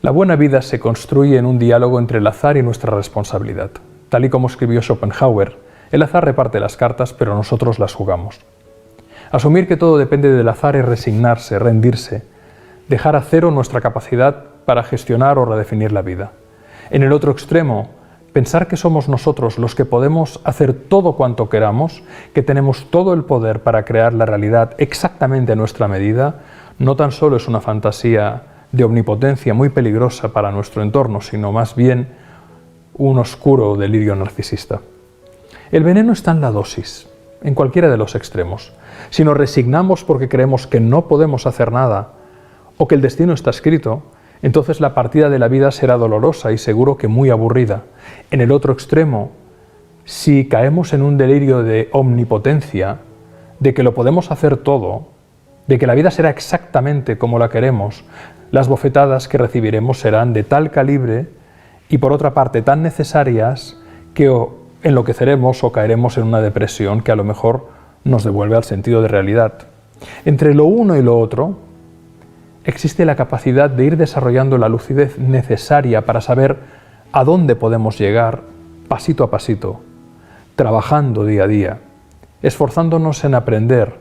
La buena vida se construye en un diálogo entre el azar y nuestra responsabilidad. Tal y como escribió Schopenhauer, el azar reparte las cartas, pero nosotros las jugamos. Asumir que todo depende del azar es resignarse, rendirse, dejar a cero nuestra capacidad para gestionar o redefinir la vida. En el otro extremo, pensar que somos nosotros los que podemos hacer todo cuanto queramos, que tenemos todo el poder para crear la realidad exactamente a nuestra medida, no tan solo es una fantasía de omnipotencia muy peligrosa para nuestro entorno, sino más bien un oscuro delirio narcisista. El veneno está en la dosis, en cualquiera de los extremos. Si nos resignamos porque creemos que no podemos hacer nada o que el destino está escrito, entonces la partida de la vida será dolorosa y seguro que muy aburrida. En el otro extremo, si caemos en un delirio de omnipotencia, de que lo podemos hacer todo, de que la vida será exactamente como la queremos, las bofetadas que recibiremos serán de tal calibre y por otra parte tan necesarias que o enloqueceremos o caeremos en una depresión que a lo mejor nos devuelve al sentido de realidad. Entre lo uno y lo otro existe la capacidad de ir desarrollando la lucidez necesaria para saber a dónde podemos llegar pasito a pasito, trabajando día a día, esforzándonos en aprender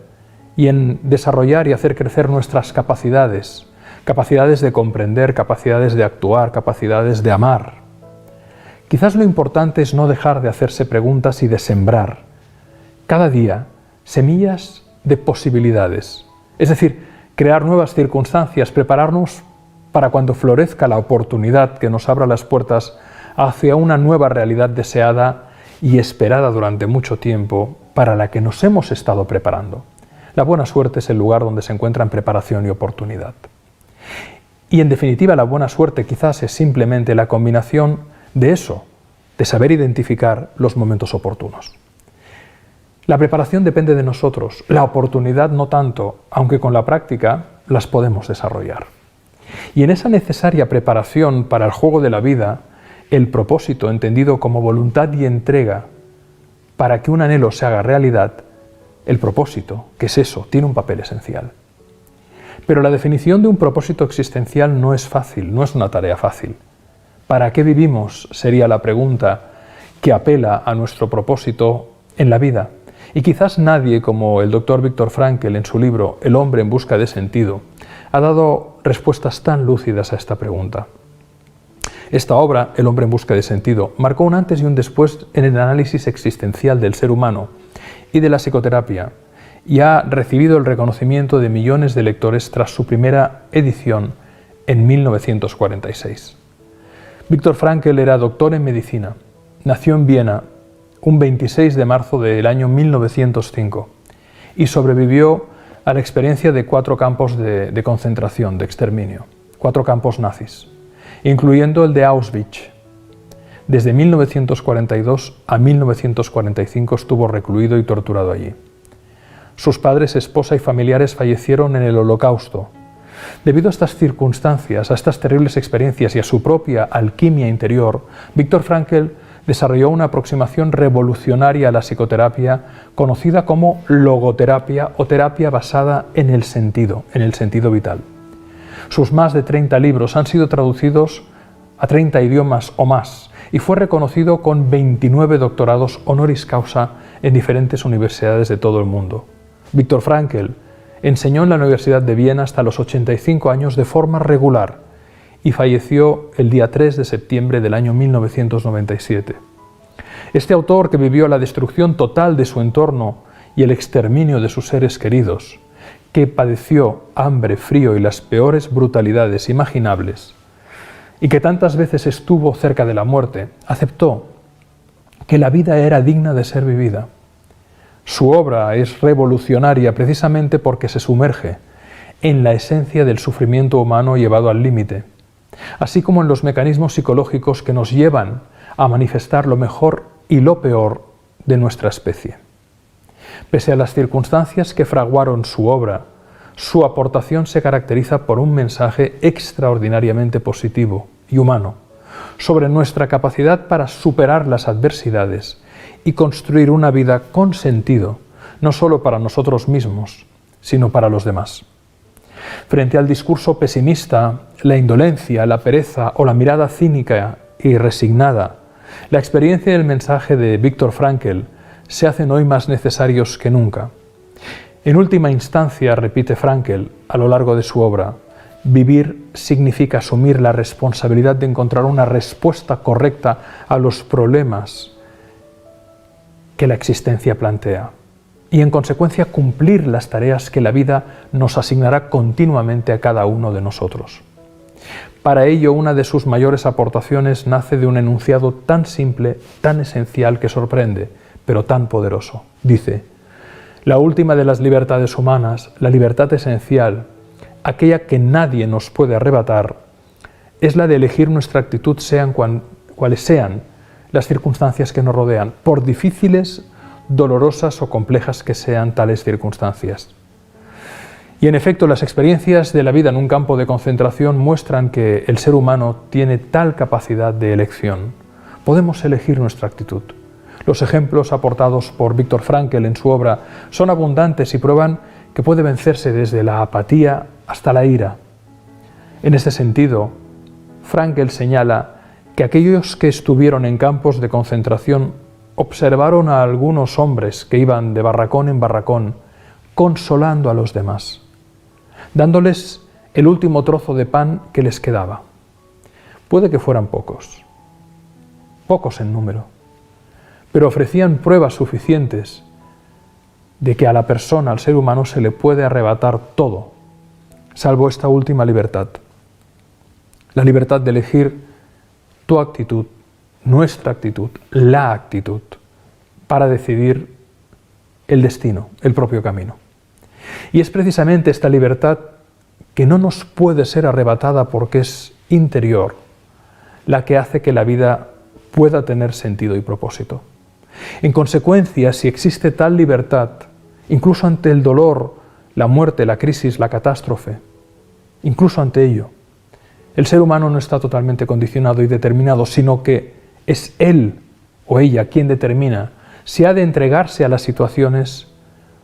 y en desarrollar y hacer crecer nuestras capacidades, capacidades de comprender, capacidades de actuar, capacidades de amar. Quizás lo importante es no dejar de hacerse preguntas y de sembrar cada día semillas de posibilidades, es decir, crear nuevas circunstancias, prepararnos para cuando florezca la oportunidad que nos abra las puertas hacia una nueva realidad deseada y esperada durante mucho tiempo, para la que nos hemos estado preparando. La buena suerte es el lugar donde se encuentran preparación y oportunidad. Y en definitiva, la buena suerte quizás es simplemente la combinación de eso, de saber identificar los momentos oportunos. La preparación depende de nosotros, la oportunidad no tanto, aunque con la práctica las podemos desarrollar. Y en esa necesaria preparación para el juego de la vida, el propósito, entendido como voluntad y entrega para que un anhelo se haga realidad, el propósito, que es eso, tiene un papel esencial. Pero la definición de un propósito existencial no es fácil, no es una tarea fácil. ¿Para qué vivimos? Sería la pregunta que apela a nuestro propósito en la vida. Y quizás nadie, como el Dr. Viktor Frankl en su libro El hombre en busca de sentido, ha dado respuestas tan lúcidas a esta pregunta. Esta obra, El hombre en busca de sentido, marcó un antes y un después en el análisis existencial del ser humano y de la psicoterapia, y ha recibido el reconocimiento de millones de lectores tras su primera edición en 1946. Viktor Frankl era doctor en medicina. Nació en Viena un 26 de marzo del año 1905 y sobrevivió a la experiencia de 4 campos de concentración, de exterminio, 4 campos nazis, incluyendo el de Auschwitz. Desde 1942 a 1945 estuvo recluido y torturado allí. Sus padres, esposa y familiares fallecieron en el Holocausto. Debido a estas circunstancias, a estas terribles experiencias y a su propia alquimia interior, Viktor Frankl desarrolló una aproximación revolucionaria a la psicoterapia conocida como logoterapia o terapia basada en el sentido vital. Sus más de 30 libros han sido traducidos a 30 idiomas o más y fue reconocido con 29 doctorados honoris causa en diferentes universidades de todo el mundo. Viktor Frankl enseñó en la Universidad de Viena hasta los 85 años de forma regular y falleció el día 3 de septiembre del año 1997. Este autor, que vivió la destrucción total de su entorno y el exterminio de sus seres queridos, que padeció hambre, frío y las peores brutalidades imaginables, y que tantas veces estuvo cerca de la muerte, aceptó que la vida era digna de ser vivida. Su obra es revolucionaria precisamente porque se sumerge en la esencia del sufrimiento humano llevado al límite, así como en los mecanismos psicológicos que nos llevan a manifestar lo mejor y lo peor de nuestra especie. Pese a las circunstancias que fraguaron su obra, su aportación se caracteriza por un mensaje extraordinariamente positivo y humano sobre nuestra capacidad para superar las adversidades y construir una vida con sentido, no solo para nosotros mismos, sino para los demás. Frente al discurso pesimista, la indolencia, la pereza o la mirada cínica y resignada, la experiencia y el mensaje de Viktor Frankl se hacen hoy más necesarios que nunca. En última instancia, repite Frankl a lo largo de su obra, vivir significa asumir la responsabilidad de encontrar una respuesta correcta a los problemas que la existencia plantea y en consecuencia cumplir las tareas que la vida nos asignará continuamente a cada uno de nosotros. Para ello, una de sus mayores aportaciones nace de un enunciado tan simple, tan esencial que sorprende, pero tan poderoso. Dice: la última de las libertades humanas, la libertad esencial, aquella que nadie nos puede arrebatar, es la de elegir nuestra actitud sean cuales sean las circunstancias que nos rodean, por difíciles, dolorosas o complejas que sean tales circunstancias. Y en efecto, las experiencias de la vida en un campo de concentración muestran que el ser humano tiene tal capacidad de elección. Podemos elegir nuestra actitud. Los ejemplos aportados por Viktor Frankl en su obra son abundantes y prueban que puede vencerse desde la apatía hasta la ira. En este sentido, Frankl señala que aquellos que estuvieron en campos de concentración observaron a algunos hombres que iban de barracón en barracón consolando a los demás, dándoles el último trozo de pan que les quedaba. Puede que fueran pocos en número, pero ofrecían pruebas suficientes de que a la persona, al ser humano, se le puede arrebatar todo, salvo esta última libertad, la libertad de elegir tu actitud, nuestra actitud, la actitud, para decidir el destino, el propio camino. Y es precisamente esta libertad que no nos puede ser arrebatada porque es interior, la que hace que la vida pueda tener sentido y propósito. En consecuencia, si existe tal libertad, incluso ante el dolor, la muerte, la crisis, la catástrofe, incluso ante ello, el ser humano no está totalmente condicionado y determinado, sino que es él o ella quien determina si ha de entregarse a las situaciones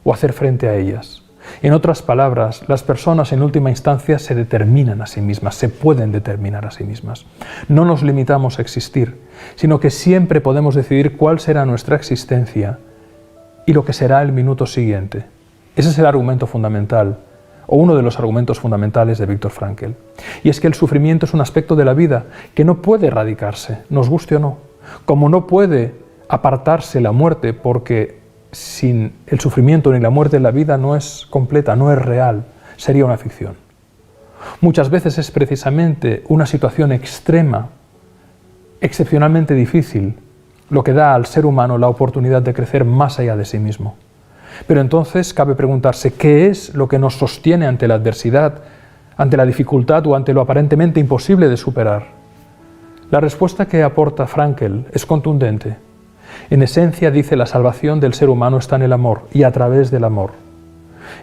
o hacer frente a ellas. En otras palabras, las personas en última instancia se determinan a sí mismas, se pueden determinar a sí mismas. No nos limitamos a existir, sino que siempre podemos decidir cuál será nuestra existencia y lo que será el minuto siguiente. Ese es el argumento fundamental, o uno de los argumentos fundamentales de Viktor Frankl. Y es que el sufrimiento es un aspecto de la vida que no puede erradicarse, nos guste o no, como no puede apartarse la muerte, porque sin el sufrimiento ni la muerte la vida no es completa, no es real, sería una ficción. Muchas veces es precisamente una situación extrema, excepcionalmente difícil, lo que da al ser humano la oportunidad de crecer más allá de sí mismo. Pero entonces cabe preguntarse, ¿qué es lo que nos sostiene ante la adversidad, ante la dificultad o ante lo aparentemente imposible de superar? La respuesta que aporta Frankl es contundente. En esencia dice: la salvación del ser humano está en el amor y a través del amor.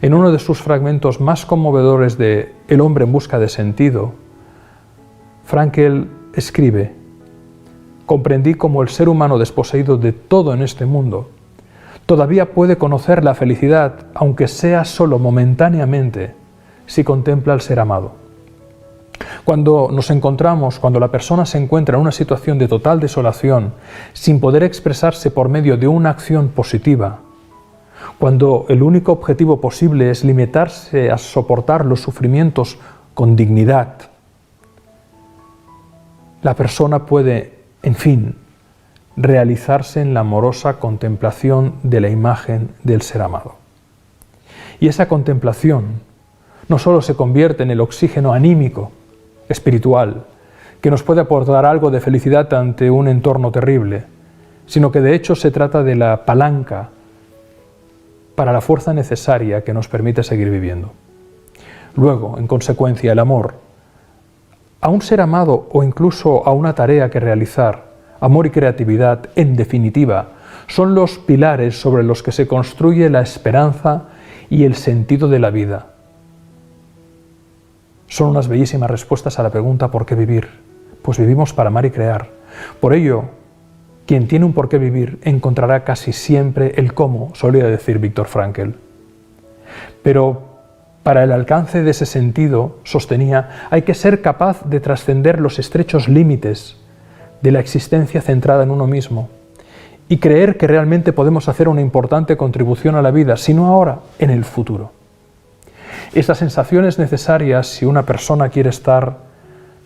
En uno de sus fragmentos más conmovedores de El hombre en busca de sentido, Frankl escribe: comprendí cómo el ser humano desposeído de todo en este mundo todavía puede conocer la felicidad, aunque sea solo momentáneamente, si contempla al ser amado. Cuando la persona se encuentra en una situación de total desolación, sin poder expresarse por medio de una acción positiva, cuando el único objetivo posible es limitarse a soportar los sufrimientos con dignidad, la persona puede, en fin, realizarse en la amorosa contemplación de la imagen del ser amado. Y esa contemplación no solo se convierte en el oxígeno anímico, espiritual, que nos puede aportar algo de felicidad ante un entorno terrible, sino que de hecho se trata de la palanca para la fuerza necesaria que nos permite seguir viviendo. Luego, en consecuencia, el amor a un ser amado o incluso a una tarea que realizar, amor y creatividad, en definitiva, son los pilares sobre los que se construye la esperanza y el sentido de la vida. Son unas bellísimas respuestas a la pregunta ¿por qué vivir? Pues vivimos para amar y crear. Por ello, quien tiene un por qué vivir encontrará casi siempre el cómo, solía decir Viktor Frankl. Pero Para el alcance de ese sentido, sostenía, hay que ser capaz de trascender los estrechos límites de la existencia centrada en uno mismo y creer que realmente podemos hacer una importante contribución a la vida, si no ahora, en el futuro. Esta sensación es necesaria si una persona quiere estar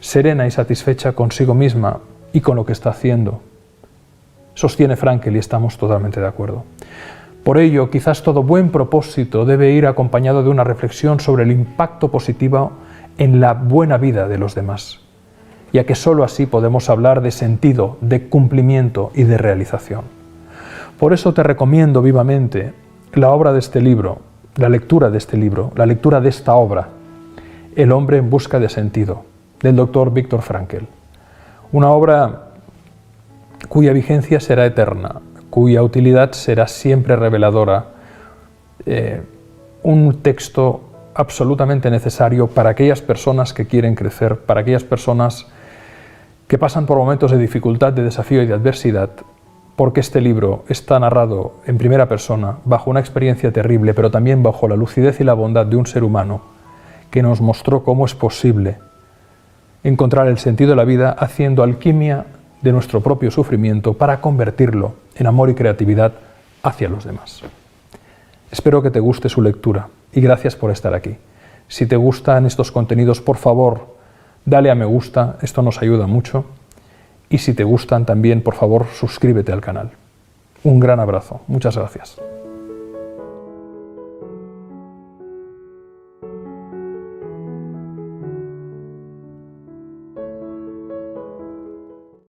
serena y satisfecha consigo misma y con lo que está haciendo. Sostiene Frankl y estamos totalmente de acuerdo. Por ello, quizás todo buen propósito debe ir acompañado de una reflexión sobre el impacto positivo en la buena vida de los demás, ya que sólo así podemos hablar de sentido, de cumplimiento y de realización. Por eso te recomiendo vivamente la obra de este libro, la lectura de este libro, la lectura de esta obra, El hombre en busca de sentido, del doctor Viktor Frankl. Una obra cuya vigencia será eterna, cuya utilidad será siempre reveladora, un texto absolutamente necesario para aquellas personas que quieren crecer, para aquellas personas que pasan por momentos de dificultad, de desafío y de adversidad, porque este libro está narrado en primera persona, bajo una experiencia terrible, pero también bajo la lucidez y la bondad de un ser humano que nos mostró cómo es posible encontrar el sentido de la vida haciendo alquimia de nuestro propio sufrimiento para convertirlo en amor y creatividad hacia los demás. Espero que te guste su lectura y gracias por estar aquí. Si te gustan estos contenidos, por favor, dale a me gusta, esto nos ayuda mucho. Y si te gustan también, por favor, suscríbete al canal. Un gran abrazo. Muchas gracias.